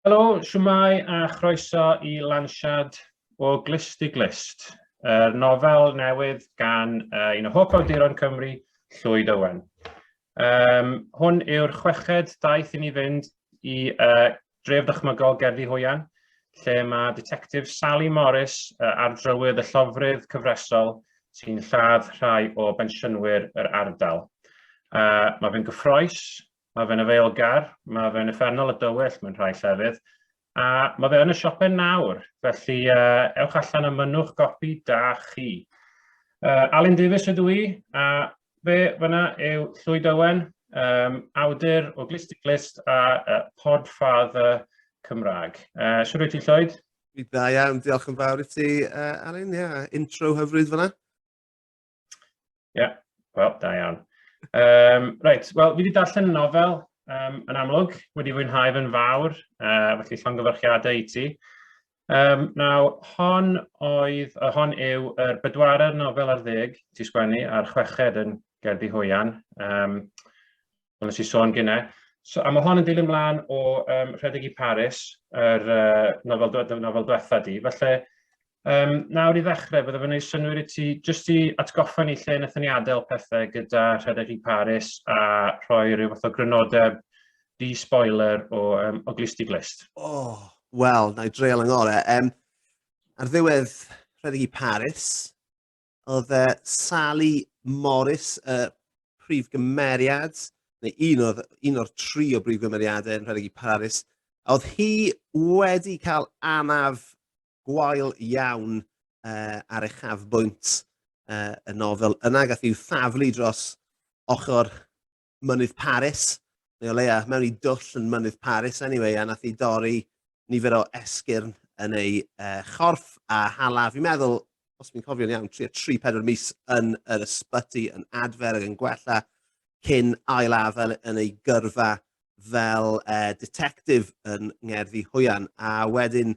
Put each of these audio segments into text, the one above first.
Helo, siwmai a chroeso i Lansiad o Glust i Glust, nofel newydd gan un o hoff awduron Cymru, Llwyd Owen. Hwn yw'r chweched daith i ni fynd i dref dychmygol Gerddi Hwyan, lle mae detectif Sally Morris ar drywydd y llofrydd cyfresol sy'n lladd rhai o bensiynwyr yr ardal. Mae fe'n gyffroes, mae fe'n efeilgar, mae fe'n effernol y dywyll mewn rhai llefydd, a mae fe yn y siopau nawr, felly ewch allan a mynwch gopi da chi. Alun Davies ydw i, a fe fyna yw Llwyd Owen, awdur o Glust i Glust a podfather Cymraeg. Siwr wyt ti, Llwyd? Da iawn, diolch yn fawr i ti, Alun, intro hyfryd fyna. Wel, da iawn. Reit, wel, fi wedi darllen nofel yn amlwg, wedi fwynhau fe'n fawr, felly llongyfarchiadau i ti. Hon yw yr bedwaredd nofel ar 10 ti sgwennu a'r chweched yn Gerddi Hwyan, ond nes i sôn gynnau. A mae hon yn dilyn ymlaen o Rhedeg i Paris, yr nofel diwetha di. Felly, nawr i ddechrau, bydde fe'n ei synwyr i ti jyst i atgoffa ni lle wnaethon ni adael pethau gyda Rhedeg i Paris a rhoi rhyw fath o grynodeb di-spoiler o Glust i Glust. Wel, na i dreul yng ngorau. Ar ddiwedd Rhedeg i Paris, oedd Sally Morris, prif gymeriad, neu un o'r 3 o brif gymeriadau yn Rhedeg i Paris, oedd hi wedi cael anaf gwael iawn ar uchafbwynt y nofel yna, gath i'w thaflu dros ochr mynydd Paris, neu o leia mewn i dwll yn mynydd Paris anyway, a nath i dorri nifer o esgyrn yn ei chorff a hala. Fi'n meddwl, os fi'n cofio'n iawn, 3-4 mis yn yr ysbyty yn adfer ac yn gwella cyn ailafel yn ei gyrfa fel detectif yn Ngerddi Hwyan, a wedyn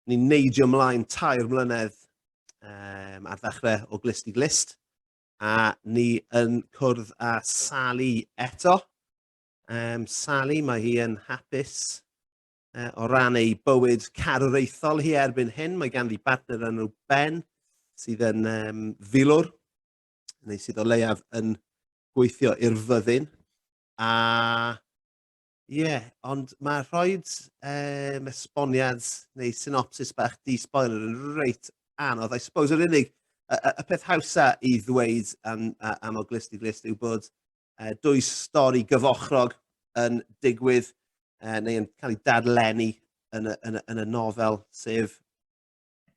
ni'n neidio ymlaen 3 mlynedd ar ddechrau o Glust i Glust, a ni yn cwrdd â Sally eto. Sally, mae hi yn hapus o ran ei bywyd carwreithol hi erbyn hyn. Mae ganddi partner yn nhw Ben, sydd yn filwr, neu sydd o leiaf yn gweithio i'r fyddin. Ond mae rhoid esboniad neu synopsis bach di-spoiler yn reit anodd. I suppose yr unig, y peth hawsa i ddweud am o Glust i Glust yw bod 2 stori gyfochrog yn digwydd neu yn cael ei dadlennu yn y nofel, sef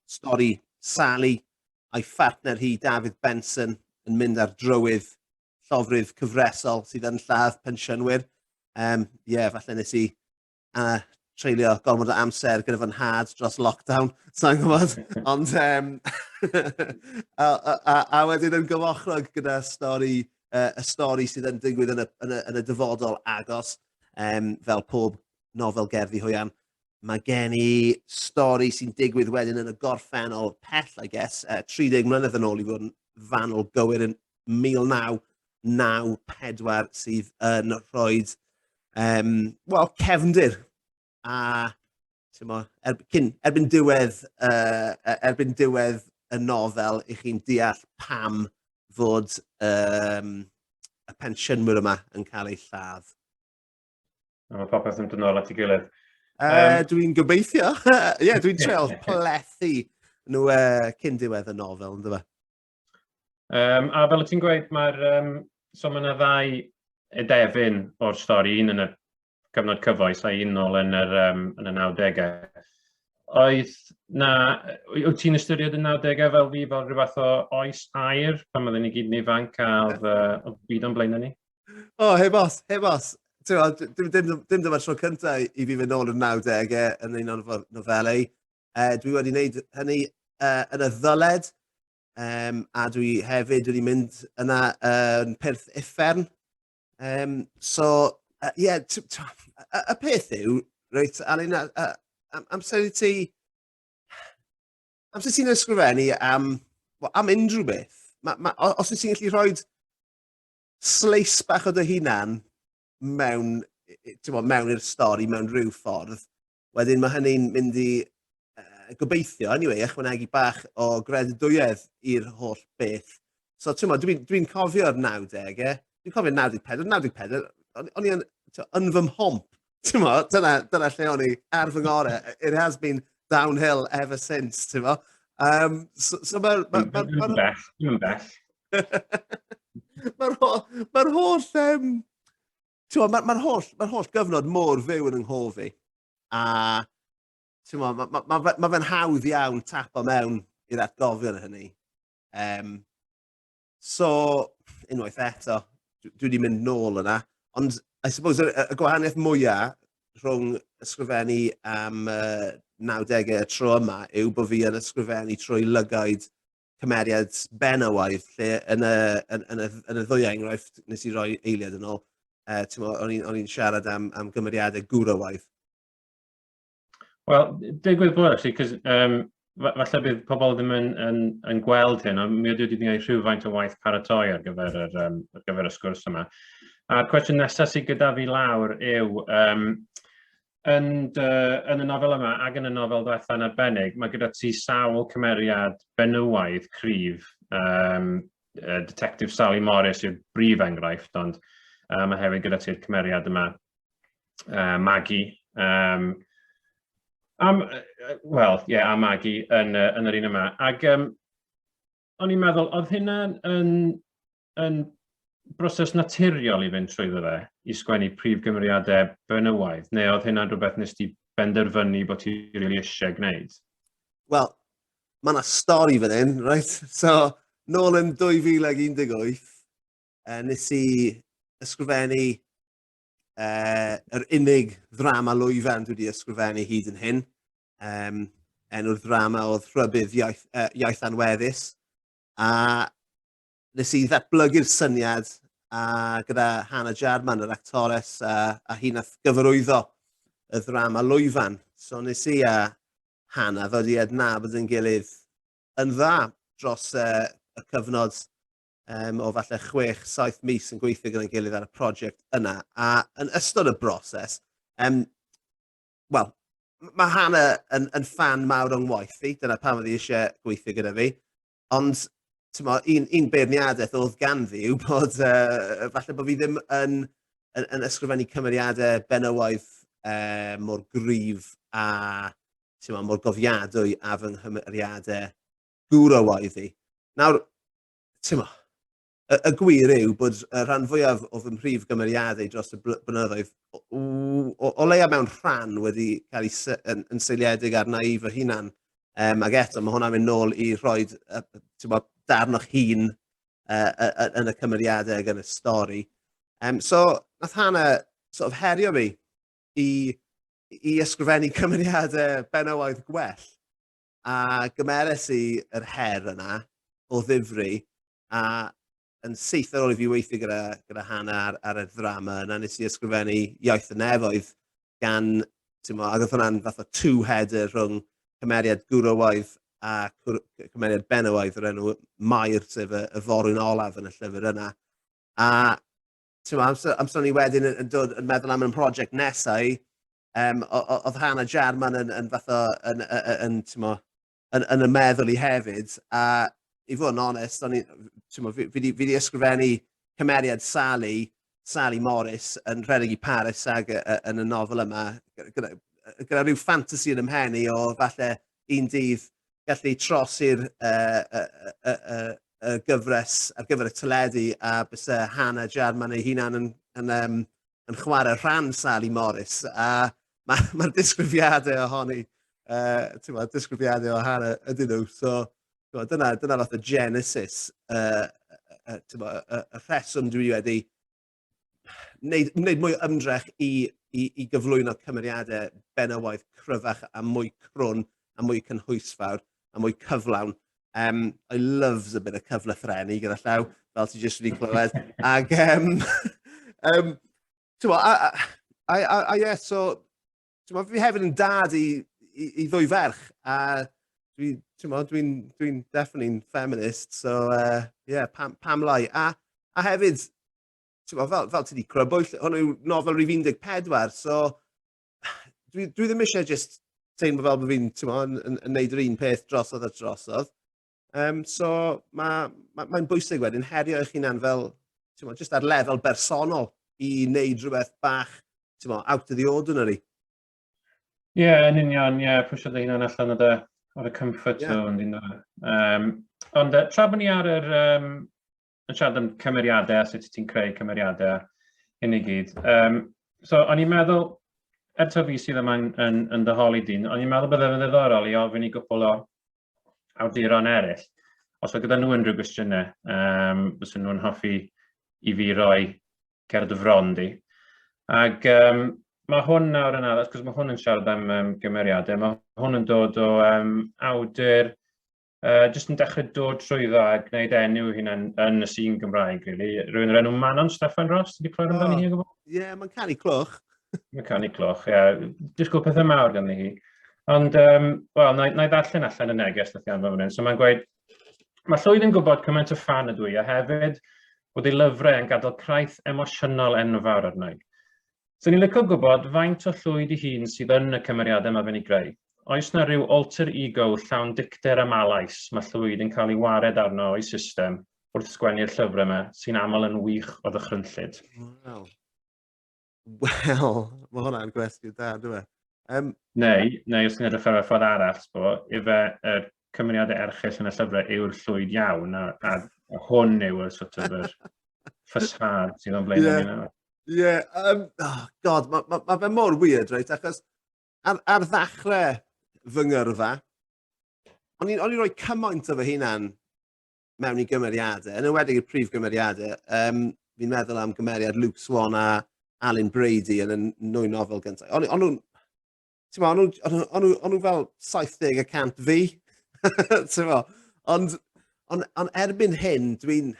stori Sally a'i phartner hi, David Benson, yn mynd ar drywydd llofrydd cyfresol sydd yn lladd pensiynwyr. Falle nes i treulio gormod o amser gyda fy nhad dros lockdown, sa'n gwybod, ond a wedyn yn gyfochrog gyda y stori sydd yn digwydd yn y dyfodol agos, fel pob nofel Gerddi Hwyan. Mae gen i stori sy'n digwydd wedyn yn y gorffennol pell, I guess, 30 mlynedd yn ôl i fod yn fanwl gywir yn 1994 sydd yn rhoid cefndir a erbyn diwedd y nofel i chi'n deall pam fod y pensiynwyr yma yn cael ei lladd. Mae popeth yn dod nôl at ei gilydd. Dwi'n gobeithio. Dwi'n treol plethu nhw cyn diwedd y nofel, ynddo fe? A fel ti'n gweud, mae 'na 2 edefyn o'r stori, un yn y cyfnod cyfoes a un nôl yn y 90au. Wyt ti'n ystyried y 90au fel fi fel rhywbeth o oes air, pan oedden ni gyd yn ifanc a oedd byd o'n blaen ni? Heb os. Dim dyma'r tro cyntaf i fi fynd nôl yn 90au yn un o'r nofelau. Dwi wedi gwneud hynny yn y ddyled, a dwi hefyd wedi mynd yna yn Pyrth Uffern. Y peth yw, reit, Alun, amser ti'n ysgrifennu am unrhyw beth, os wyt ti'n gallu rhoi sleis bach o dy hunan mewn i'r stori, mewn rhyw ffordd, wedyn mae hynny'n mynd i gobeithio, anyway, ychwanegu bach o gredydwyedd i'r holl beth. So, dwi'n cofio'r 90au, dwi'n cofio'r 94, o'n i yn fy mhomp, dyna lle o'n i ar fy ngorau. It has been downhill ever since, so mae'r bell. Mae'r holl, mae'r holl gyfnod mor fyw yn nghof i. A mae fe'n hawdd iawn tapo mewn i'r atgofion hynny. So, unwaith eto, dwi wedi mynd nôl yna. Ond, I suppose, y gwahaniaeth mwyaf rhwng ysgrifennu am 90au y tro yma yw bod fi yn ysgrifennu trwy lygaid cymeriad benywaidd, lle yn y ddwy enghraifft nes i roi eiliad yn ôl, o'n i'n siarad am gymeriadau gwrywaidd. Wel, digwydd bod, actually, cos falle bydd pobl ddim yn gweld hyn, ond mi wedi gwneud rhywfaint o waith paratoi ar gyfer y sgwrs yma. A'r cwestiwn nesaf sydd gyda fi lawr yw, yn y nofel yma ac yn y nofel diwethaf yn arbennig, mae gyda ti sawl cymeriad benywaidd cryf, Detective Sally Morris yw'r brif enghraifft, ond mae hefyd gyda ti'r cymeriad yma, Maggie, a Maggie yn yr un yma. Ac o'n i'n meddwl, oedd hynna yn broses naturiol i fynd trwyddo fe, i sgwennu prif gymeriadau benywaidd, neu oedd hynna'n rhywbeth nes ti benderfynu bod ti rili eisiau gwneud? Wel, mae yna stori fan hyn, right? So, nôl yn 2018, nes i ysgrifennu yr unig ddrama lwyfan dwi wedi ysgrifennu hyd yn hyn. Enw'r ddrama oedd Rhybydd Iaith Anweddus. A nes i ddatblygu'r syniad gyda Hannah Jarman, yr actores, a hi nath gyfarwyddo y ddrama lwyfan. So nes i a Hannah ddod i adnabod yn gilydd yn dda dros y cyfnod o falle 6-7 mis yn gweithio gyda'n gilydd ar y prosiect yna. A yn ystod y broses, wel, mae Hannah yn fan mawr o'n waith fi, dyna pam oedd hi eisiau gweithio gyda fi. Ond, un beirniadaeth oedd ganddi yw bod falle bod fi ddim yn ysgrifennu cymeriadau benywaidd mor gryf a mor gofiadwy a fy nghymeriadau gwrywaidd i. Nawr, y gwir yw bod y rhan fwyaf o fy mhrif gymeriadau dros y blynyddoedd o leia mewn rhan wedi cael yn seiliedig ar naif fy hunan. Ac eto, mae hwnna'n mynd nôl i rhoi darn o'ch hun yn y cymeriadau ac yn y stori. So, nath Hannah sort of herio fi i ysgrifennu cymeriadau benywaidd gwell. A gymeres i yr her yna o ddifri, a yn syth ar ôl i fi weithio gyda Hannah ar y ddrama yna, nes i ysgrifennu Iaith y Newydd gan, ac oedd hwnna'n fath o two-header rhwng cymeriad gwrywaidd a cymeriad benywaidd o'r enw Mair, sef y forwyn olaf yn y llyfr yna. A amser ni wedyn yn dod yn meddwl am y prosiect nesau, oedd Hannah Jarman yn fath o yn y meddwl i hefyd. A i fod yn onest, fi wedi ysgrifennu cymeriad Sally Morris yn rhedeg i Paris ag yn y nofel yma, gyda rhyw ffantasi yn ymhenni o falle un dydd gallu trosi'r gyfres ar gyfer y teledu a bysa Hannah Jarman ei hunan yn chwarae rhan Sally Morris. A mae'r disgrifiadau ohoni, disgrifiadau o Hannah ydyn nhw. So, dyna fath o genesis, y rheswm dwi wedi wneud mwy o ymdrech i gyflwyno cymeriadau benywaidd cryfach a mwy crwn a mwy cynhwysfawr a mwy cyflawn. I loves a bit of cyflethreni gyda llaw, fel ti jyst wedi clywed. Ac, so, fi hefyd yn dad i ddwy ferch, a dwi'n definitely'n feminist, so, pam lai. A hefyd, fel ti wedi crybwyll, hwn yw nofel rhif 14, so dwi ddim eisiau just teimlo fel bod fi'n, yn neud yr un peth drosodd a drosodd. So mae'n bwysig wedyn herio eich hunan fel, just ar lefel bersonol i wneud rhywbeth bach, out of the ordinary. Ie, yn union, pwysio dy hunan allan o'r comfort zone. Ond tra bod ni ar yn siarad am cymeriadau, sut ti'n creu cymeriadau hyn i gyd. So, o'n i'n meddwl, fi sydd yma yn dy holi dyn, o'n i'n meddwl byddai'n ddiddorol i ofyn i gwbl o awduron eraill. Os oedd gyda nhw unrhyw gwestiynau, byddwn nhw'n hoffi i fi roi cerdd y fron di. Ac mae hwn nawr yn addas, cos mae hwn yn siarad am gymeriadau, mae hwn yn dod o awdur, jyst yn dechrau dod trwyddo a gwneud enw hyn yn y sîn Gymraeg, really. Rwy'n enw Manon Steffan Ross, wedi clywed amdani hi o gwbl? Ie, mae'n canu clwch. Mae'n canu clwch, disgwyl pethau mawr gan hi. Ond, wel, na i ddarllen allan y neges nath i anfon fan hyn. So mae'n gweud, mae Llwyd yn gwybod cymaint o ffan ydw i, a hefyd bod ei lyfrau yn gadael kraith emosiynol enfawr arna i. So ni'n licio gwybod faint o Llwyd ei hun sydd yn y cymeriadau mae fe'n ei greu. Oes na ryw alter ego llawn dicter a malais mae Llwyd yn cael ei wared arno o'i system wrth sgwennu'r llyfrau yma sy'n aml yn wych o ddychrynllyd? Wel, mae hwnna'n gwestiwn da, dwi'n Neu os ti'n edrych ar y ffordd arall, ife y cymeriadau erchill yn y llyfrau yw'r Llwyd iawn, a hwn yw'r sort of ffysad sydd o'n blaen ni nawr. Ie, god, mae fe mor weird, reit, achos ar ddechrau fy ngyrfa, o'n i'n rhoi cymaint o fy hunan mewn i gymeriadau, yn ywedig i'r prif gymeriadau. Fi'n meddwl am gymeriad Luke Swan a Alun Brady yn y nwy nofel gyntaf. O'n nhw fel 70% fi. Ond erbyn hyn, dwi'n...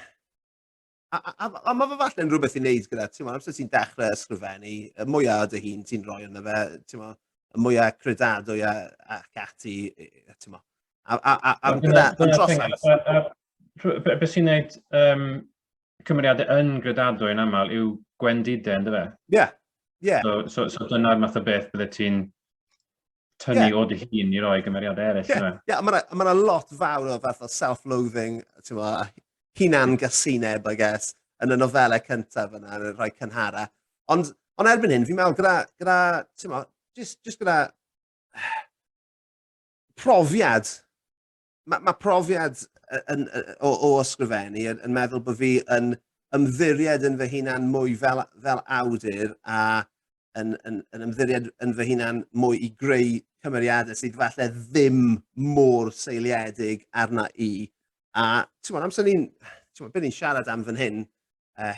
A mae fe falle'n rhywbeth i wneud gyda, amser ti'n dechrau ysgrifennu, y mwyaf dy hun ti'n rhoi yna fe, y mwyaf credadwy ac ati, am gyda drosant. Be sy'n gwneud cymeriadau yn gredadwy yn aml yw gwendidau, ynddo fe? Ie. So dyna'r math o beth bydde ti'n tynnu o dy hun i roi gymeriadau eraill. Ie, mae'n lot fawr o fath o self-loathing, hunan gasineb, I guess, yn y nofelau cyntaf yna, yn y rhai cynhara. Ond erbyn hyn, fi'n meddwl gyda, just gyda profiad, mae profiad o ysgrifennu yn meddwl bod fi yn ymddiried yn fy hunan mwy fel awdur a yn ymddiried yn fy hunan mwy i greu cymeriadau sydd falle ddim mor seiliedig arna i. A, amser beth ni'n siarad am fan hyn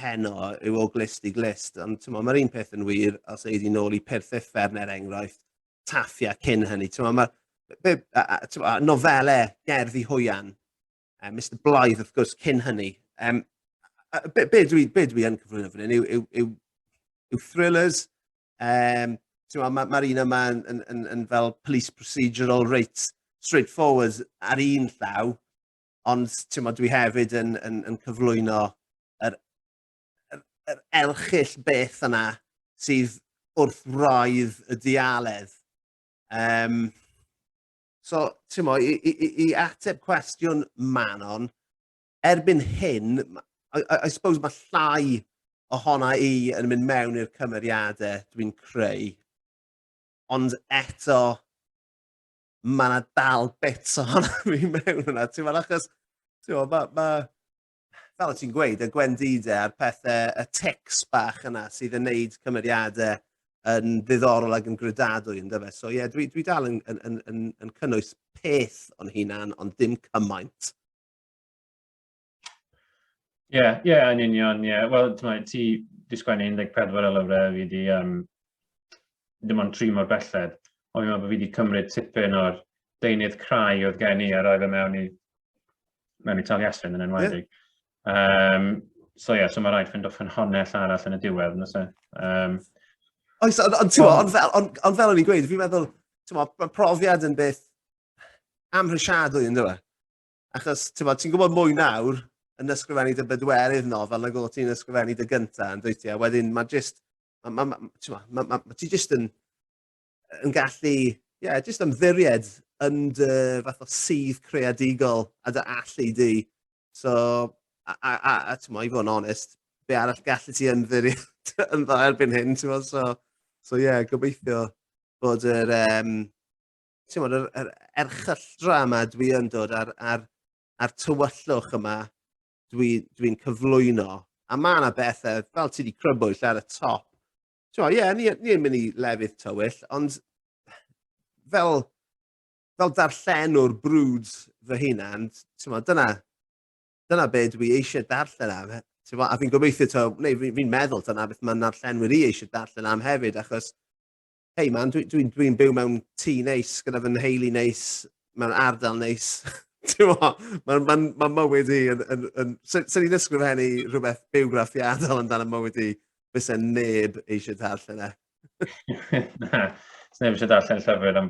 heno yw o glist i glist, ond mae'r un peth yn wir os eid i nôl i Pyrth Uffern eraill, taffia cyn hynny. Nofelau gerddi hwyan, Mr Blythe wrth gwrs cyn hynny. Be dwi yn cyflwyno fan hyn yw thrillers. Mae'r un yma yn fel police procedural rate straightforward ar un llaw, ond dwi hefyd yn cyflwyno yr erchill beth yna sydd wrth raidd y dialedd. So, i ateb cwestiwn Manon, erbyn hyn, I suppose mae llai ohona i yn mynd mewn i'r cymeriadau dwi'n creu, ond eto mae yna dal bits ohona fi mewn yna. Achos, fel o ti'n gweud, y gwendidau a'r pethau, y tics bach yna sydd yn neud cymeriadau yn ddiddorol ac yn gredadwy, ynddo fe. So, dwi dal yn cynnwys peth o'n hunan, ond dim cymaint. Ie, yn union, ie. Wel, ti di sgwennu 14 o lyfrau fi di, dim ond 3 mor belled. Ond fi'n meddwl bod fi wedi cymryd tipyn o'r deunydd crai oedd gen i a roi fe mewn i Taliesin yn enwedig. So mae rhaid ffind o ffynhonnell arall yn y diwedd. Ond fel o'n i'n gweud, fi'n meddwl, mae profiad yn beth amhrisiadwy yn dweud. Achos ti'n gwybod mwy nawr yn ysgrifennu dy bedwerydd nofel nag o ti'n ysgrifennu dy gyntaf yn dweud ti. A wedyn mae ti just yn yn gallu, jyst ymddiried yn dy fath o sydd creadigol a dy allu di. So, a t'mo, i fod yn onest, be arall gallu ti ymddiried yn dda erbyn hyn, t'mo, so gobeithio bod yr erchylltra yma dwi yn dod ar tywyllwch yma dwi'n cyflwyno, a ma' 'na bethe, fel ti 'di crybwyll ar y top. T'mo, ni yn mynd i lefydd tywyll, ond fel darllenwr brwd fy hunan, t'mo, dyna be dwi eisie darllen am, t'mo, a fi'n gobeithio fi'n meddwl dyna beth ma' darllenwyr i eisie darllen am hefyd, achos hei man, dwi'n byw mewn tŷ neis gyda fy nheulu neis, mewn ardal neis. T'mo, ma' mywyd i yn... Sa'n i'n ysgrifennu rhywbeth biwgraffiadol amdano mywyd i, fyse neb eisiau darllen e. Na, neb eisiau darllen llyfr am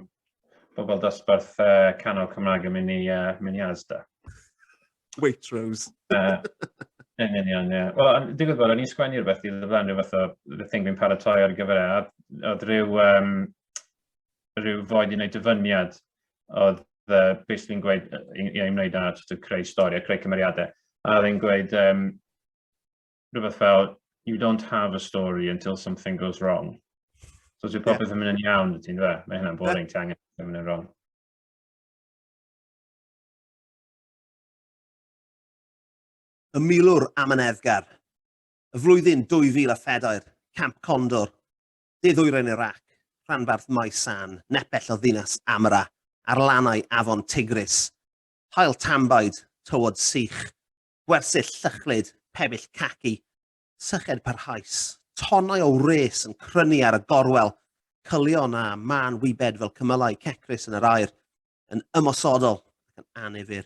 bobl dosbarth canol Cymraeg yn mynd i Asda. Waitrose. Yn union, ie. Wel, digwydd bod, o'n i'n sgwennu rhywbeth i ddeflan rhywbeth o the thing fi'n paratoi ar gyfer e. Oedd rhyw foed i wneud dyfyniad. Oedd beth fi'n gweud i wneud â creu stori, creu cymeriadau. A oedd e'n gweud rhywbeth fel, you don't have a story until something goes wrong. So os yw popeth yn mynd yn iawn, ti'n dwe? Mae hynna'n boring, ti angen yn mynd yn wrong. Y milwr am yn eddgar. Y flwyddyn 2004, Camp Condor. Deddwyrain Iraq, rhanbarth maes San, nepell o ddinas Amra, ar lannau afon Tigris. Hael tambaid, tywod sych, gwersyll llychlyd, pebyll caci, syched parhaus, tonnau o wres yn crynu ar y gorwel, cylion a man wybed fel cymylau cecrys yn yr air, yn ymosodol ac yn anifyr.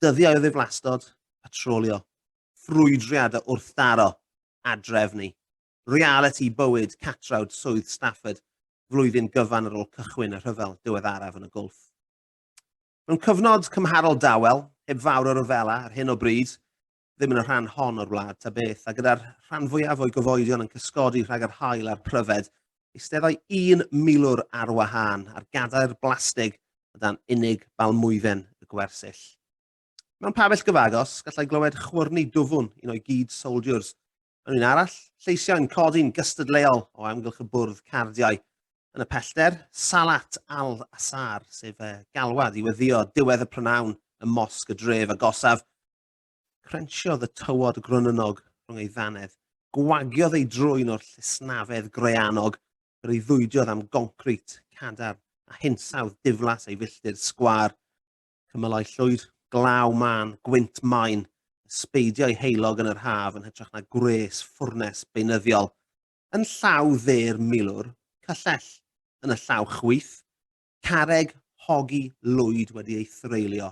Dyddiau o ddiflastod, patrolio, ffrwydriad a wrthdaro, adrefnu, reality bywyd catrawd swydd Stafford, flwyddyn gyfan ar ôl cychwyn y rhyfel diweddaraf yn y Gwlff. Mewn cyfnod cymharol dawel, heb fawr o ryfela ar hyn o bryd, ddim yn y rhan hon o'r wlad ta beth, a gyda'r rhan fwyaf o'i gyfoedion yn cysgodi rhag yr haul a'r pryfed, eisteddai 1 milwr ar wahân ar gadair blastig o dan unig balmwyfen y gwersyll. Mewn pabell gyfagos, gallai glywed chwyrnu dwfwn un o'i gyd soldiers. Yn un arall, lleisiau'n codi'n gystadleol o amgylch y bwrdd cardiau. Yn y pellter, Salat al-Asar, sef galwad i weddio diwedd y prynawn y mosg y dref agosaf. Crensiodd y tywod grynynog rhwng ei ddannedd, gwagiodd ei drwyn o'r llysnafedd greanog, yr ei ddwydiodd am goncrit, cadar a hinsawdd diflas ei filltir sgwar. Cymylau llwyd, glaw man, gwynt maen, ysbeidiau heilog yn yr haf yn hytrach na gres ffwrnes beunyddiol. Yn llaw dde'r milwr, cyllell yn y llaw chwith, carreg hogi lwyd wedi ei threulio.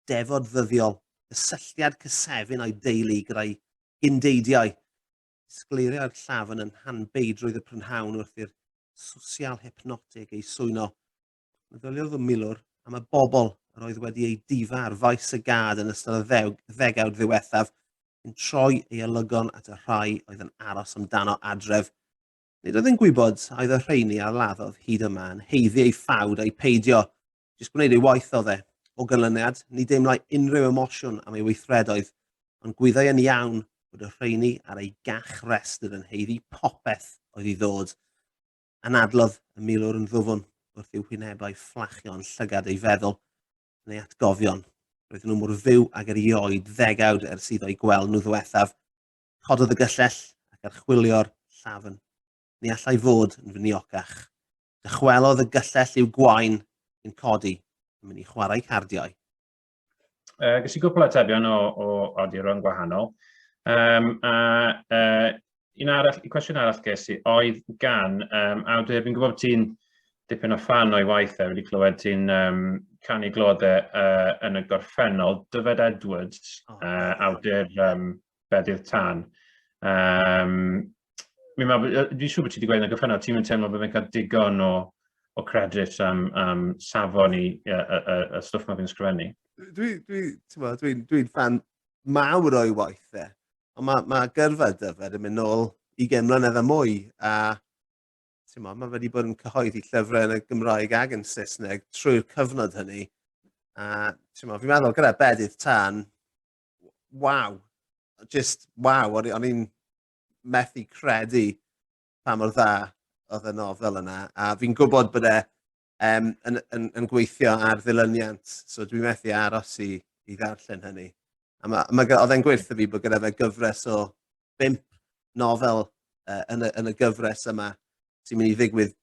Defod ddyddiol, gysylltiad cysefin a'i deulu gyda'i gindeidiau. Sgleiriau'r llafn yn hanbeidrwydd y prynhawn wrth i'r sosial hypnotig ei swyno. Meddyliodd y milwr am y bobl yr oedd wedi ei difa ar faes y gad yn ystod y ddegawd ddiwethaf, yn troi ei olygon at y rhai oedd yn aros amdano adref. Nid oedd yn gwybod a oedd y rheini a laddodd hyd yma yn heiddi ei ffawd a'i peidio, jyst gwneud ei waith o dde. O ganlyniad, ni deimlau unrhyw emosiwn am ei weithredoedd, ond gwyddai yn iawn bod y rheini ar ei gach restr yn heiddi popeth oedd i ddod. Anadlodd y milwr yn ddwfwn wrth i'w hwynebau fflachio'n llygad ei feddwl, neu atgofion. Roedden nhw mor fyw ag erioed ddegawd ers iddo ei gweld nhw ddiwethaf. Cododd y gyllell ac archwilio'r llafn. Ni allai fod yn fyniocach. Dychwelodd y gyllell i'w gwain yn codi yn mynd i chwarae cardiau. Ges i gwpl atebion o awduron gwahanol. Cwestiwn arall ges i oedd gan awdur, fi'n gwybod ti'n dipyn o fan o'i waith wedi clywed ti'n canu glodau yn y gorffennol, Dyfed Edwards, awdur Bedydd Tân. Dwi'n siŵr bod ti wedi gweud yn y gorffennol, ti'n mynd teimlo bod fe'n cael digon o credit am safon i y stwff mae fi'n sgrifennu. Dwi'n fan mawr o'i waith e, ond mae gyrfa Dyfed yn mynd nôl 20 mlynedd a mwy, a mae wedi bod yn cyhoeddi llyfrau yn y Gymraeg ac yn Saesneg trwy'r cyfnod hynny. A fi'n meddwl gyda Bedydd Tân, waw, just waw, o'n i'n methu credu pa mor dda oedd y nofel yna. A fi'n gwybod bod e yn gweithio ar ddilyniant, so dwi'n methu aros i ddarllen hynny. A oedd e'n gweithio fi bod gyda fe gyfres o 5 nofel yn y gyfres yma sy'n mynd i ddigwydd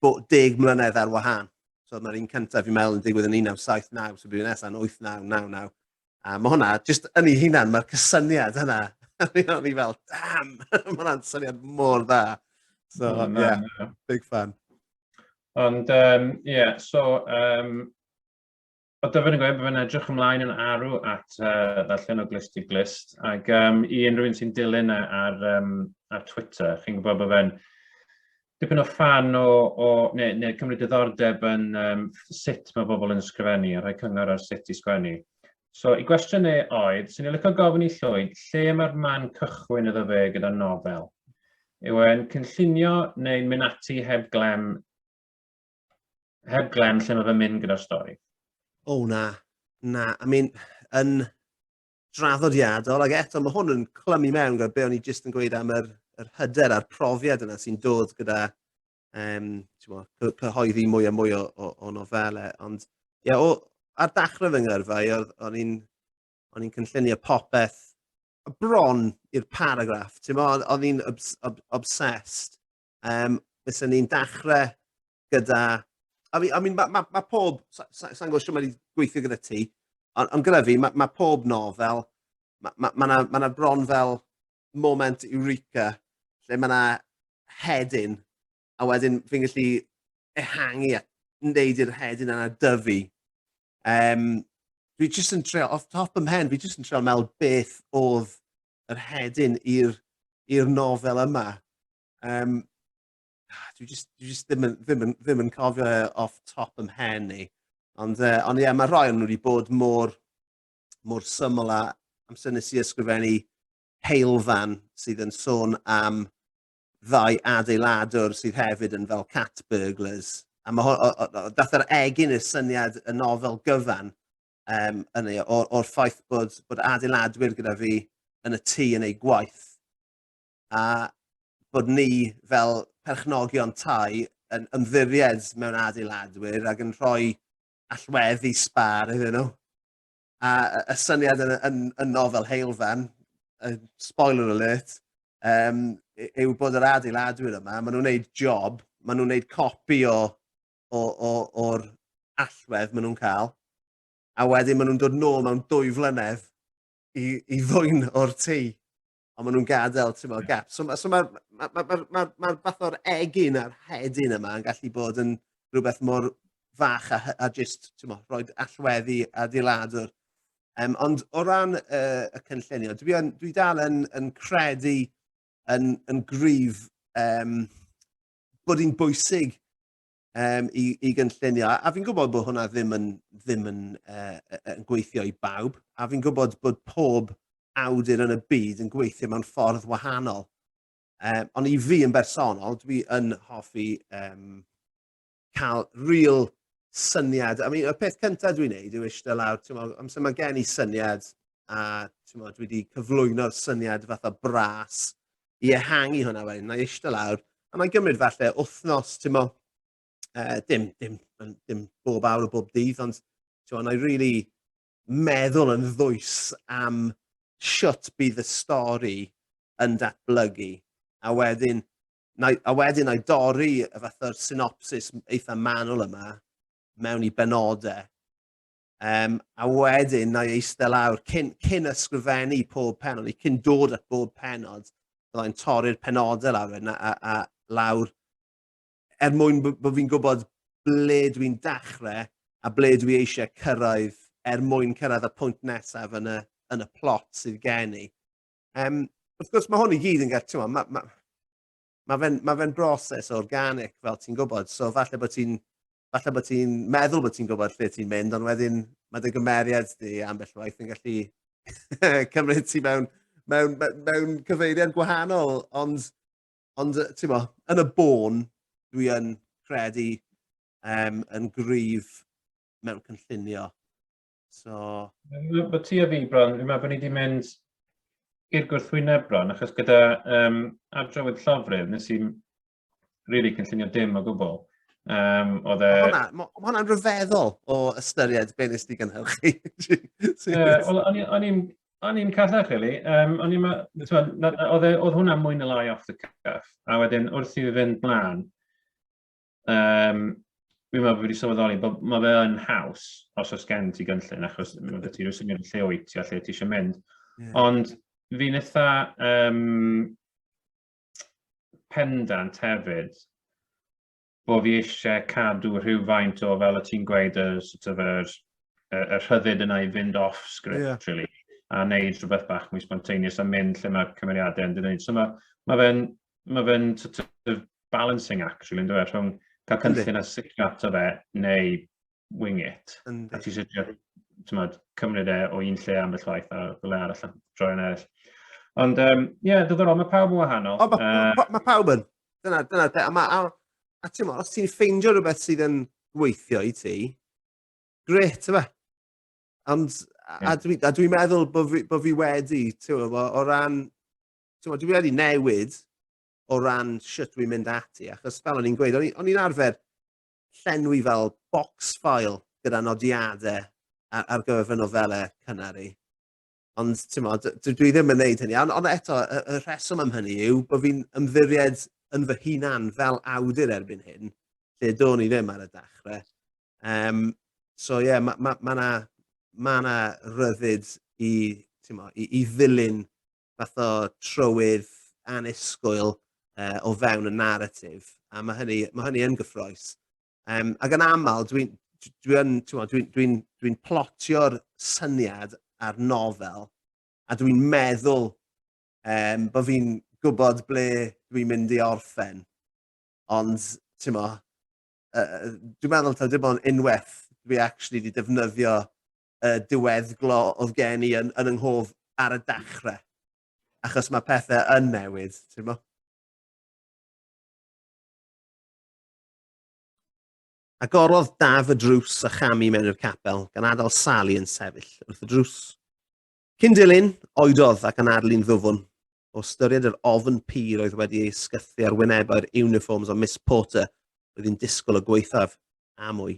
10 mlynedd ar wahân. So mae'r un cyntaf fi'n meddwl yn digwydd yn 1979, so bydd nesaf yn 8999. A mae hwnna, just yn ei hunan, mae'r cysyniad yna. O'n i fel, damn, mae hwnna'n syniad mor dda. So, yeah, big fan. Ond, so, o dyfod yn gweud bod fe'n edrych ymlaen yn arw at ddarllen o Glust i Glust, ac i unrhyw un sy'n dilyn ar Twitter, chi'n gwybod bod fe'n dipyn o fan neu cymryd diddordeb yn sut mae bobl yn ysgrifennu a rhoi cyngor ar sut i sgwennu. So, i gwestiynau oedd, sy'n ni'n licio gofyn i Llwyd, lle mae'r man cychwyn iddo fe gyda nofel? Yw e'n cynllunio neu'n mynd ati heb glem lle mae fe'n mynd gyda'r stori? Na. I mean, yn draddodiadol, ac eto mae hwn yn clymu mewn gyda be o'n i jyst yn gweud am yr hyder a'r profiad yna sy'n dod gyda cyhoeddi mwy a mwy o nofelau. Ond, ar dechrau fy ngyrfa, o'n i'n cynllunio popeth bron i'r paragraff. O'n i'n obsessed. Fyswn ni'n dechrau gyda... Mae pob... Sa'n gwybod sy'n mynd i gweithio gyda ti, ond gyda fi, mae pob nofel, mae yna bron fel moment eureka, lle mae yna hedyn, a wedyn fi'n gallu ehangu a wneud i'r hedyn yna dyfu. Dwi jyst yn treol, off top ym mhen, fi jyst yn treol meddwl beth oedd yr hedyn i'r nofel yma. Dwi jyst ddim yn cofio off top ym mhen ni. Ond mae rhai o'n nhw wedi bod mor syml a amser nes i ysgrifennu Heilfan sydd yn sôn am 2 adeiladwr sydd hefyd yn fel cat burglars. A dath yr egin y syniad y nofel gyfan o'r ffaith bod adeiladwyr gyda fi yn y tŷ yn ei gwaith. A bod ni fel perchnogion tai yn ymddiried mewn adeiladwyr ac yn rhoi allweddi sbar iddyn nhw. A y syniad yn nofel Heilfan, spoiler alert, yw bod yr adeiladwyr yma, maen nhw'n gwneud job, maen nhw'n gwneud copi o'r allwedd maen nhw'n cael, a wedyn maen nhw'n dod nôl mewn 2 flynedd i ddwyn o'r tŷ, ond maen nhw'n gadael, gap. So mae'r fath o'r egin a'r hedyn yma yn gallu bod yn rhywbeth mor fach a just, rhoi allweddi adeiladwr. Ond o ran y cynllunio, dwi dal yn credu yn gryf bod hi'n bwysig i gynllunio. A fi'n gwybod bod hwnna ddim yn gweithio i bawb. A fi'n gwybod bod pob awdur yn y byd yn gweithio mewn ffordd wahanol. Ond i fi yn bersonol, dwi yn hoffi cael real syniad. I mean, y peth cyntaf dwi'n neud yw eistedd lawr, amser mae gen i syniad a dwi wedi cyflwyno'r syniad fath o bras i ehangu hwnna wedyn. Na i eistedd lawr, a mae'n gymryd falle wythnos, dim bob awr o bob dydd, ond na i really meddwl yn ddwys am shwt bydd y stori yn datblygu. A wedyn na i dorri y fath o'r synopsis eitha manwl yma mewn i benodau. A wedyn na i eistedd lawr cyn ysgrifennu pob penod, cyn dod at bob penod, byddai'n torri'r penodau lawr a lawr mwyn bod fi'n gwybod ble dwi'n dechrau a ble dwi eisiau cyrraedd mwyn cyrraedd y pwynt nesaf yn y plot sydd gen i. Wrth gwrs, mae hwn i gyd yn gael, mae fe'n broses organic fel ti'n gwybod, so falle bod ti'n meddwl bod ti'n gwybod lle ti'n mynd, ond wedyn mae dy gymeriad di ambell waith yn gallu cymryd ti mewn cyfeiriad gwahanol, ond Ond, ti'n mo, yn y bôn, dwi yn credu yn gryf mewn cynllunio. So... Mae ti a fi, bron, fi'n meddwl bod ni wedi mynd i'r gwrthwyneb bron, achos gyda adrodd llofrydd, nes i'n really cynllunio dim o gwbl. Oedd Mae hwnna'n rhyfeddol o ystyried be nes ti gynhyrchu. Wel, o'n i'n cathach, really. Oedd hwnna mwy na lai off the cuff. A wedyn, wrth i fi fynd mlaen, fi'n meddwl bod wedi sylweddoli bod mae fe yn haws os oes gen ti gynllun, achos mae ti rwy'n syniad lle wyt ti a lle ti eisiau mynd. Ond fi'n eitha pendant hefyd bod fi eisiau cadw rhywfaint o fel y ti'n gweud y rhyddid yna i fynd off script, really, a wneud rhywbeth bach mwy spontaneous a mynd lle mae'r cymeriadau yn dweud. So mae fe'n sort of balancing act, really, yn dweud, rhwng cael cynllun a sicr ato fe, neu wing it. A ti eisiau cymryd e o un lle ambell waith a fel arall, droi'n eraill. Ond, diddorol, mae pawb yn wahanol. Mae pawb yn. Dyna'r beth. A ti'n os ti'n ffeindio rhywbeth sydd yn gweithio i ti, gret, yma. Ond, a dwi'n meddwl bod fi wedi, o ran, dwi wedi newid o ran sut dwi'n mynd ati, achos fel o'n i'n gweud, o'n i'n arfer llenwi fel box file gyda nodiadau ar gyfer fy nofelau cynnar i. Ond, dwi ddim yn neud hynny. Ond eto, y rheswm am hynny yw bod fi'n ymddiried yn fy hunan fel awdur erbyn hyn, lle do'n i ddim ar y dechrau. So, ie, mae na ryddid i ddilyn fath o trywydd anusgwyl o fewn y narratif, a mae hynny yn gyffroes. Ac yn aml, dwi'n plotio'r syniad ar nofel, a dwi'n meddwl bod fi'n gwybod ble dwi'n mynd i orffen. Ond, dwi'n meddwl dim ond unwaith dwi actually wedi defnyddio diweddglo oedd gen i yn ynghof ar y dechrau. Achos mae pethau yn newid, ti'n mo? Agorodd Daf y drws a chami mewn i'r capel, gan adael Sally yn sefyll wrth y drws. Cyn dilyn, oedodd ac yn arlu'n ddwfwn, o styried yr ofn pur oedd wedi ei sgythu ar wynebau'r uniforms o Miss Porter oedd hi'n disgwyl o gweithaf a mwy.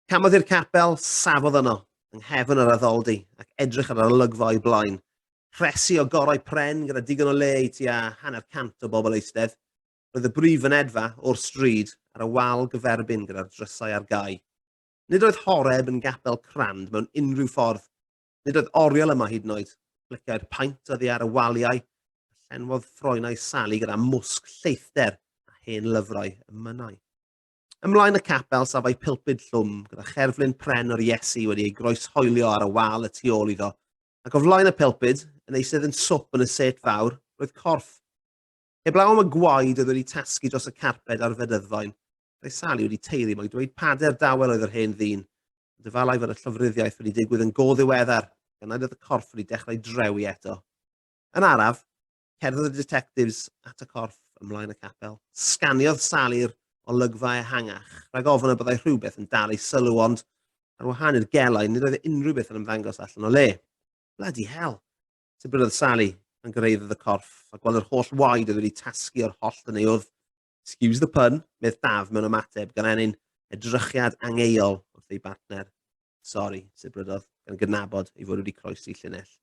Camodd i'r capel, safodd yno, yng nghefn yr addoldy, ac edrych ar yr olygfa o'i blaen. Cresi o gorau pren gyda digon o le i tua 100 o bobl eistedd. Roedd y brif fynedfa o'r stryd ar y wal gyferbyn gyda'r drysau ar gau. Nid oedd horeb yn gapel crand mewn unrhyw ffordd. Nid oedd oriel yma hyd yn oed. Flicai'r paint oddi ar y waliau, a llenwodd ffroenau Sally gyda mwsg lleithder a hen lyfrau y mynau. Ymlaen y capel safai pilpyd llwm gyda cherflun pren o'r Iesu wedi ei groeshoelio ar y wal y tu ôl iddo, ac o flaen y pilpyd, yn eisydd yn swp yn y set fawr, roedd corff. Heblaw am y gwaed oedd wedi tasgu dros y carped ar fedyddfaen, roedd Sally wedi teiri mo'i dweud pader dawel oedd yr hen ddyn, dyfalai fod y llofruddiaeth wedi digwydd yn go ddiweddar, gan nad oedd y corff wedi dechrau drewi eto. Yn araf, cerddodd y detectives at y corff ymlaen y capel. Sganiodd Sally'r olygfa ehangach, rhag ofyn y byddai rhywbeth yn dal ei sylw, ond ar wahan i'r gelau, nid oedd unrhyw beth yn ymddangos allan o le. Bloody hell! Sybrydodd Sally yn gyrraeddodd y corff, a gweld yr holl waed oedd wedi tasgu o'r holl yn ei wrth. Excuse the pun, medd Daf mewn ymateb, gan enyn edrychiad angeuol wrth ei bartner. Sorry, sybrydodd, gan gydnabod ei fod wedi croesi llinell.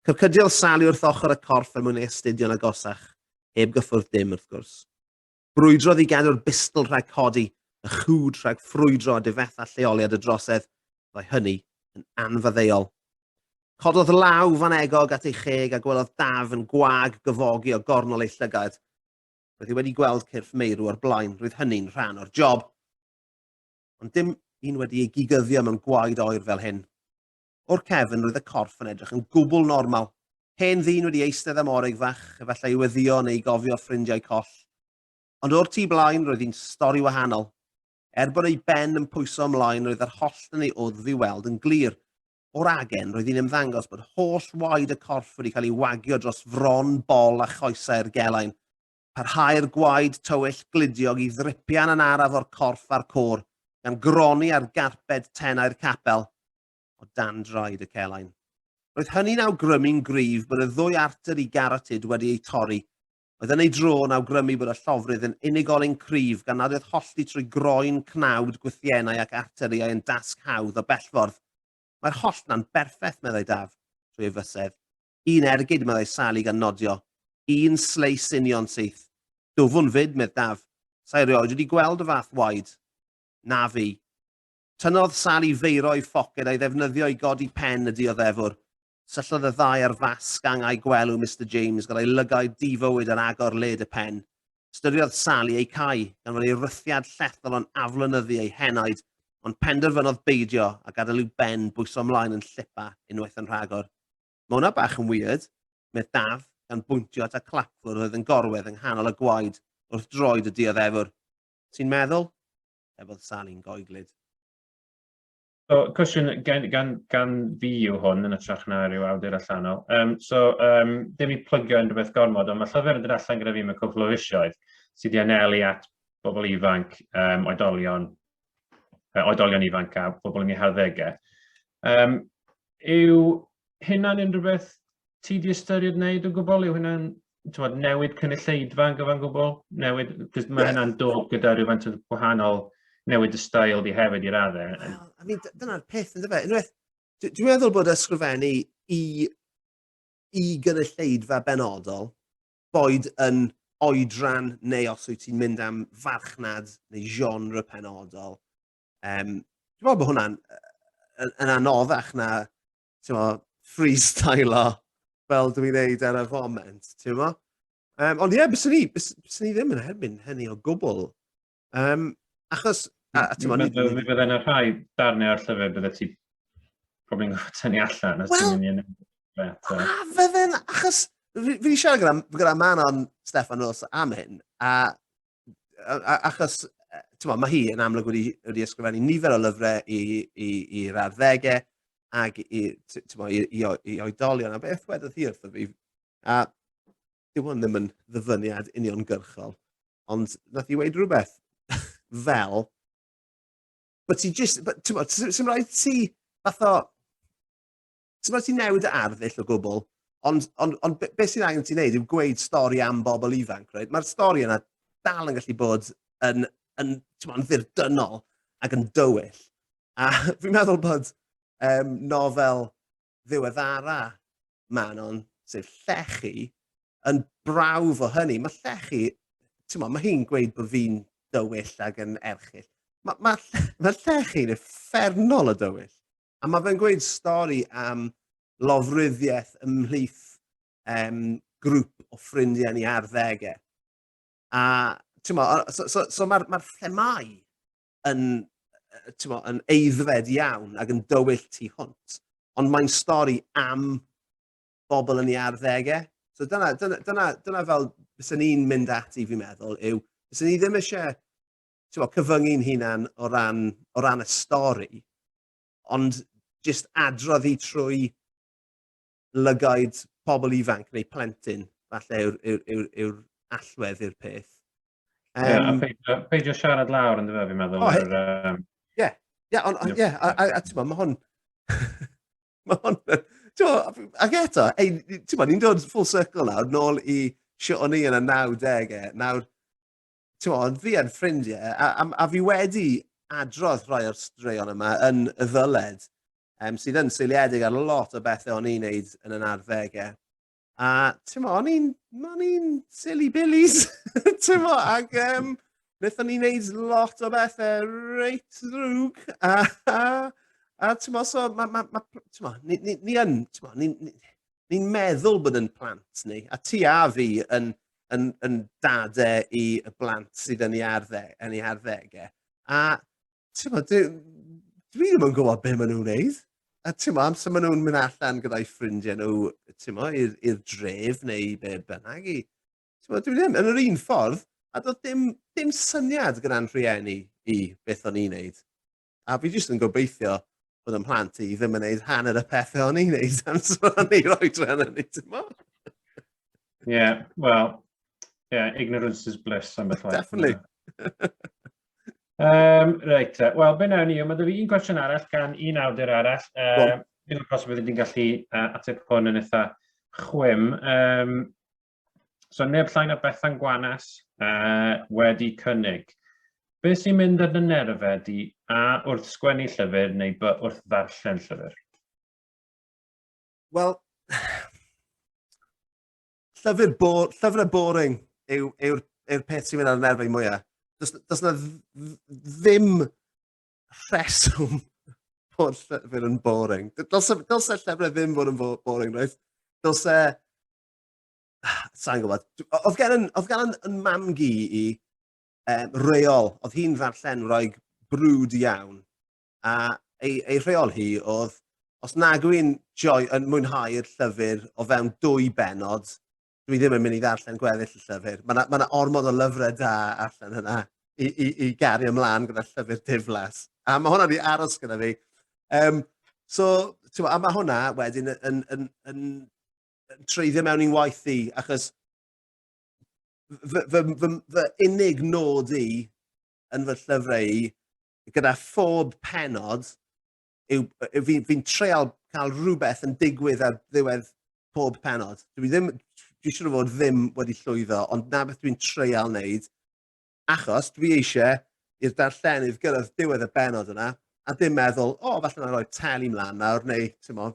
Cyrcydiodd Sally wrth ochr y corff er mwyn ei astudion agosach, heb gyffwrdd dim wrth gwrs. Brwydrodd i gadw'r bistl rhag codi, y chwd rhag ffrwydro a difetha lleoliad y drosedd, roedd hynny yn anfaddeuol. Cododd law fan egog at ei cheg a gwelodd Daf yn gwag gyfogi o gornol ei llygad. Roedd hi wedi gweld cyrff meirw o'r blaen, roedd hynny'n rhan o'r job. Ond dim un wedi ei gigyddio mewn gwaed oer fel hyn. O'r cefn roedd y corff yn edrych yn gwbl normal. Hen ddyn wedi eistedd am orig fach, efallai i weddio neu gofio ffrindiau coll. Ond o'r tu blaen roedd hi'n stori wahanol. Bod ei ben yn pwyso ymlaen, roedd yr holl yn ei wddf i weld yn glir. O'r agen roedd hi'n ymddangos bod holl waed y corff wedi cael ei wagio dros fron, bol a choesau'r gelain. Parhau'r gwaed tywyll glidiog I ddripian yn araf o'r corff a'r côr, gan groni ar garped tenau'r capel, o dan draed y celain. Roedd hynny'n awgrymu'n gryf bod y ddwy arter I garotid wedi ei torri. Oedd yn ei dro'n awgrymu bod y llofrydd yn unigolyn cryf gan nad oedd hollti trwy groen cnawd gwthiennau ac arteriau yn dasg hawdd o bellfordd. Mae'r holl na'n berffaith, meddai Daf, trwy ei fysedd. Un ergyd, meddai Sally gan nodio. Un sleis union syth. Dwfwn fyd, medd Daf. Sa'i rioed wedi gweld y fath waed. Na fi. Tynnodd Sally feiro I ffoced a'i ddefnyddio I godi pen y dioddefwr. Syllodd y ddau ar fasg angau gwelw Mr James gael ei lygau difywyd ar agor led y pen. Styriodd Sally ei cau, gan fod ei rythiad llethol o'n aflonyddu ei henaid, ond penderfynodd beidio a gadael i'w ben bwyso ymlaen yn llipa unwaith yn rhagor. Mae hwnna bach yn weird, medd Daf, gan bwyntio at y clapfwr oedd yn gorwedd yng nghanol y gwaed wrth droed y dioddefwr. Ti'n meddwl? Efodd Sally'n goeglyd. So, cwestiwn gan fi yw hwn yn ytrach na rhyw awdur allanol. Dim I plygio yn rhywbeth gormod, ond mae llyfr yn dod allan gyda fi mewn cwpl o fisoedd sydd I anelu at bobl ifanc, oedolion ifanc a bobl yn eu harddegau. Yw hynna'n unrhyw beth ti di ystyried wneud o gwbl? Yw hynna'n newid cynulleidfa yn gyfan gwbl? Newid, cos mae hynna'n dod gyda rhywfaint o gwahanol newid y stael di hefyd I raddau. Well, dyna'r peth yn dyfa. Dwi'n meddwl bod ysgrifennu I gynulleidfa benodol, boed yn oedran neu os wyt ti'n mynd am farchnad neu genre penodol. Dwi'n meddwl bod hwnna'n yn anoddach na freestyler fel dwi'n neud ar y foment. Ond ie, bys ni ddim yn erbyn hynny o gwbl. Achos... Mi fydden y rhai darnau o'r llyfr bydde ti probably'n gwybod tynnu allan os ti'n mynd i'n beth. Fydden, achos fi wedi siarad gyda Manon Steffan Ross am hyn, achos mae hi yn amlwg wedi ysgrifennu nifer o lyfrau i'r arddegau ac I oedolion, a beth wedodd hi wrtho fi. Dyw hwn ddim yn ddyfyniad uniongyrchol, ond nath I weid rhywbeth fel but ti just, sy'n rhaid ti sy'n rhaid ti newid y arddull o gwbl, ond beth sy'n angen ti wneud yw gweud stori am bobl ifanc, right? Mae'r stori yna dal yn gallu bod yn ddirdynol ac yn dywyll. A fi'n meddwl bod nofel ddiweddara Manon, sef Llechi, yn brawf o hynny. Mae Llechi, mae hi'n gweud bod fi'n dywyll ac yn erchyll. Mae Llechi'n effernol o dywyll. A mae fe'n gweud stori am lofruddiaeth ymhlith grŵp o ffrindiau ni arddegau. A so mae'r themau yn eiddfed iawn ac yn dywyll tu hwnt. Ond mae'n stori am bobl yn ei arddegau. So dyna fel bysen ni'n mynd ati fi'n meddwl yw, bysen ni ddim eisiau cyfyngu'n hunan o ran y stori, ond just adrodd I trwy lygaid pobl ifanc neu plentyn, falle yw'r allwedd i'r peth. Peidio siarad lawr yn dyfa fi'n meddwl. Mae hwn... Ac eto, ni'n dod full circle nawr, nôl I sio ni yn y 90au. Nawr, fi yn ffrindiau, a fi wedi adrodd rhai o'r straeon yma yn y ddyled, sydd yn seiliedig ar lot o bethau o'n i'n neud yn yn arddegau. A, o'n i'n silly billies, ac wnaethon ni'n neud lot o bethau reit ddrwg. So, ni'n meddwl bod yn plant ni, a ti a fi yn dadau I y blant sydd yn ei arddegau. A, dwi ddim yn gwybod beth maen nhw'n neud. A, amser maen nhw'n mynd allan gyda'i ffrindiau nhw, i'r dref neu be bynnag I. Dwi ddim, yn yr un ffordd, a doedd dim syniad gyda'n rhieni I beth o'n i'n neud. A fi jyst yn gobeithio bod yn plant I ddim yn neud hanner y pethau o'n i'n neud amser o'n i roi dren yn ei, Ie, wel, ignorance is bliss, am beth Definitely. Reit, wel, be nawn ni, mae dy fi un cwestiwn arall gan un awdur arall. Dwi'n gwybod bydd ni'n gallu ateb hwn yn eitha chwym. So, neb llai na Bethan Gwanas wedi cynnig. Be sy'n mynd yn y nerfe di a wrth sgwennu llyfr neu wrth ddarllen llyfr? Wel, llyfr boring yw'r peth sy'n mynd ar y nerfau mwyaf. Does na ddim rheswm bod llyfr yn boring. Dylse llyfr ddim bod yn boring, right? Dylse... Sa'n gwybod. Oedd gan yn mamgu i reol, oedd hi'n ddarllen roig brwd iawn. A ei reol hi oedd, os nag yw'n yn mwynhau'r llyfr o fewn 2 bennod, dwi ddim yn mynd i ddarllen gweddill y llyfr. Mae yna ormod o lyfrau da allan yna i gario ymlaen gyda llyfr diflas. A mae hwnna wedi aros gyda fi. A mae hwnna wedyn yn treiddio mewn i'n waith i, achos fy unig nod i yn fy llyfrau i, gyda phob pennod, fi'n treol cael rhywbeth yn digwydd ar ddiwedd pob pennod. Dwi'n siŵr o fod ddim wedi llwyddo, ond na beth dwi'n treol wneud, achos dwi eisiau i'r darllenydd gyrraedd diwedd y bennod yna, a dim meddwl, falle na roi teli mlaen nawr, neu, ti'n mo,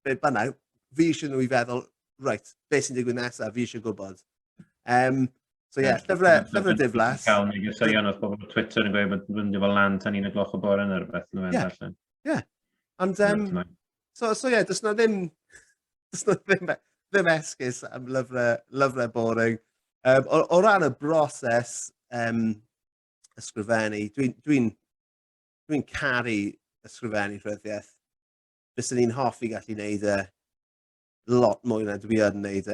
be bynnag, fi eisiau nhw i feddwl, reit, beth sy'n digwydd nesaf, fi eisiau gwybod. Llyfrau diflas. Cael ni gysaion oedd pobl o Twitter yn gweud bod yn mynd i fod lan tan 1 o'r bore yn rhywbeth nhw yn darllen. Ie, ond, does na ddim esgus am lyfrau boring. O ran y broses ysgrifennu, dwi'n caru ysgrifennu rhyddiaeth. Bys ni'n hoffi gallu gwneud lot mwy na dwi yn gwneud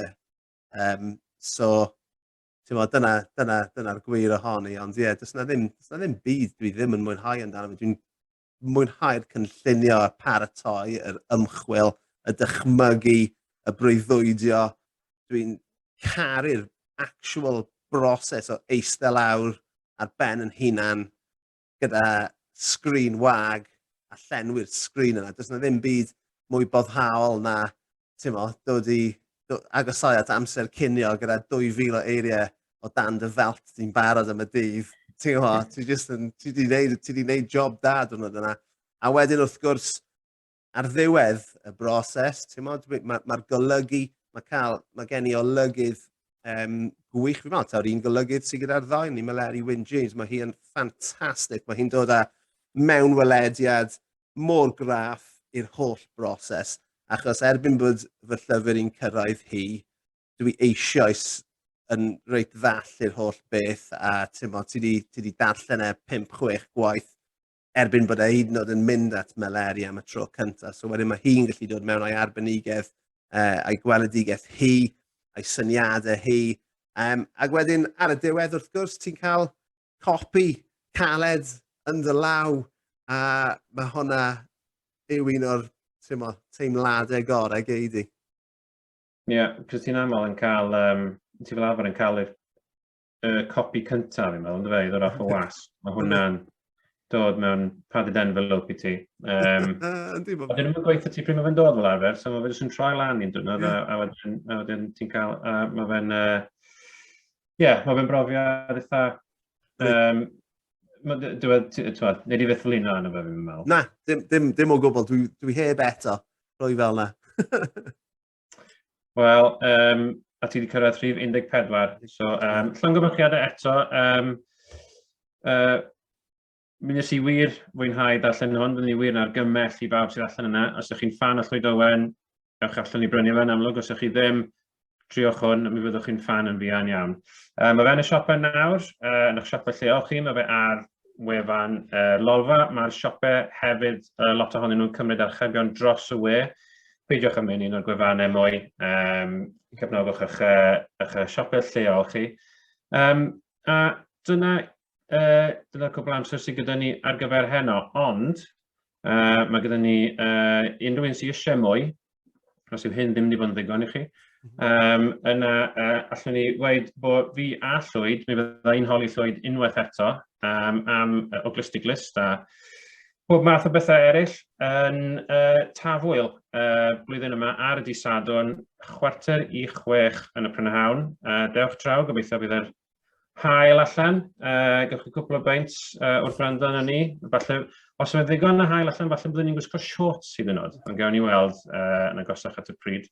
dyna'r gwir ohoni, ond does na ddim byd dwi ddim yn mwynhau amdano. Dwi'n mwynhau'r cynllunio, y paratoi, yr ymchwil, y dychmygu, y breuddwydio. Dwi'n caru'r actual broses o eistedd lawr ar ben yn hunan gyda sgrin wag a llenwi'r sgrin yna. Does na ddim byd mwy boddhaol na, dod i agosau at amser cinio gyda 2,000 o eiriau o dan dy felt ti'n barod am y dydd. Ti wedi gwneud job da dwrnod yna. A wedyn wrth gwrs, ar ddiwedd y broses, mae'r golygu, mae gen i olygydd gwych. Fi'n meddwl, taw'r un golygydd sydd gyda'r ddau, ni Meleri Wyn James. Mae hi yn ffantastig. Mae hi'n dod â mewnwelediad mor graff i'r holl broses. Achos erbyn bod fy llyfr i'n cyrraedd hi, dwi eisoes yn reit ddall i'r holl beth, a ti wedi darllen 5-6 gwaith erbyn bod hyd yn oed yn mynd at Meleri am y tro cyntaf. So wedyn mae hi'n gallu dod mewn a'i arbenigedd, a'i gweledigaeth hi, a'i syniadau hi. Ac wedyn ar y diwedd wrth gwrs ti'n cael copi caled yn dy law, a mae hwnna yw un o'r teimladau gorau geidi. Ie, cos ti'n aml yn cael, ti'n fel arfer yn cael y copi cyntaf, fi'n meddwl, yn dweud, ddod off o was. Mae hwnna'n dod mewn padded envelope i ti. A dyn nhw'n gweithio ti pryd mae fe'n dod fel arfer, so mae fe jyst yn troi lan i'n dwrnod, a wedyn ti'n cael, mae fe'n brofiad eitha, nid i ddetholino yna fe fi'n meddwl. Na, dim o gwbl, dwi heb eto, rhoi fel na. Wel, a ti wedi cyrraedd rhif 14, so llongyfarchiadau eto. Mi nes i wir fwynhau darllen hwn, byddwn ni wir yn argymell i bawb sydd allan yna. Os ydych chi'n fan o Llwyd Owen, ewch allan i brynu fe'n amlwg. Os ydych chi ddim, triwch hwn, mi fyddwch chi'n fan yn fuan iawn. Mae fe'n y siopau nawr, yn eich siopau lleol chi, mae fe ar wefan Lolfa. Mae'r siopau hefyd, lot ohonyn nhw'n cymryd archebion dros y we. Peidiwch am un o'r gwefannau mwy, cefnogwch eich siopau lleol chi. A dyna'r cwbl amser sydd gyda ni ar gyfer heno, ond mae gyda ni unrhyw un sydd eisiau mwy, os yw hyn ddim wedi bod yn ddigon i chi, Yna, allwn ni dweud bod fi a Llwyd, mi fydda un holi Llwyd unwaith eto, o Glust i Glust a bob math o bethau eraill yn Tafwyl blwyddyn yma ar y dydd Sadwrn, 4:45 yn y prynhawn. Dewch draw, gobeithio bydd yr hael allan. Gewch chi cwpl o beint wrth wrando yna ni. Falle, os yw ddigon y hael allan, falle byddwn ni'n gwisgo shorts hyd yn oed, ond gawn ni weld yn agosach at y pryd.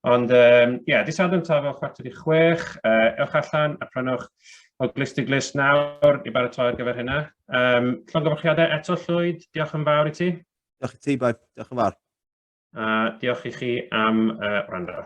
Ond, dydd Sadwrn Tafwyl 4:45, ewch allan a prynwch o Glust i Glust nawr i baratoi ar gyfer hynna. Llongyfarchiadau eto Llwyd, diolch yn fawr i ti. Diolch i ti, boi. Diolch yn fawr. Diolch i chi am wrando.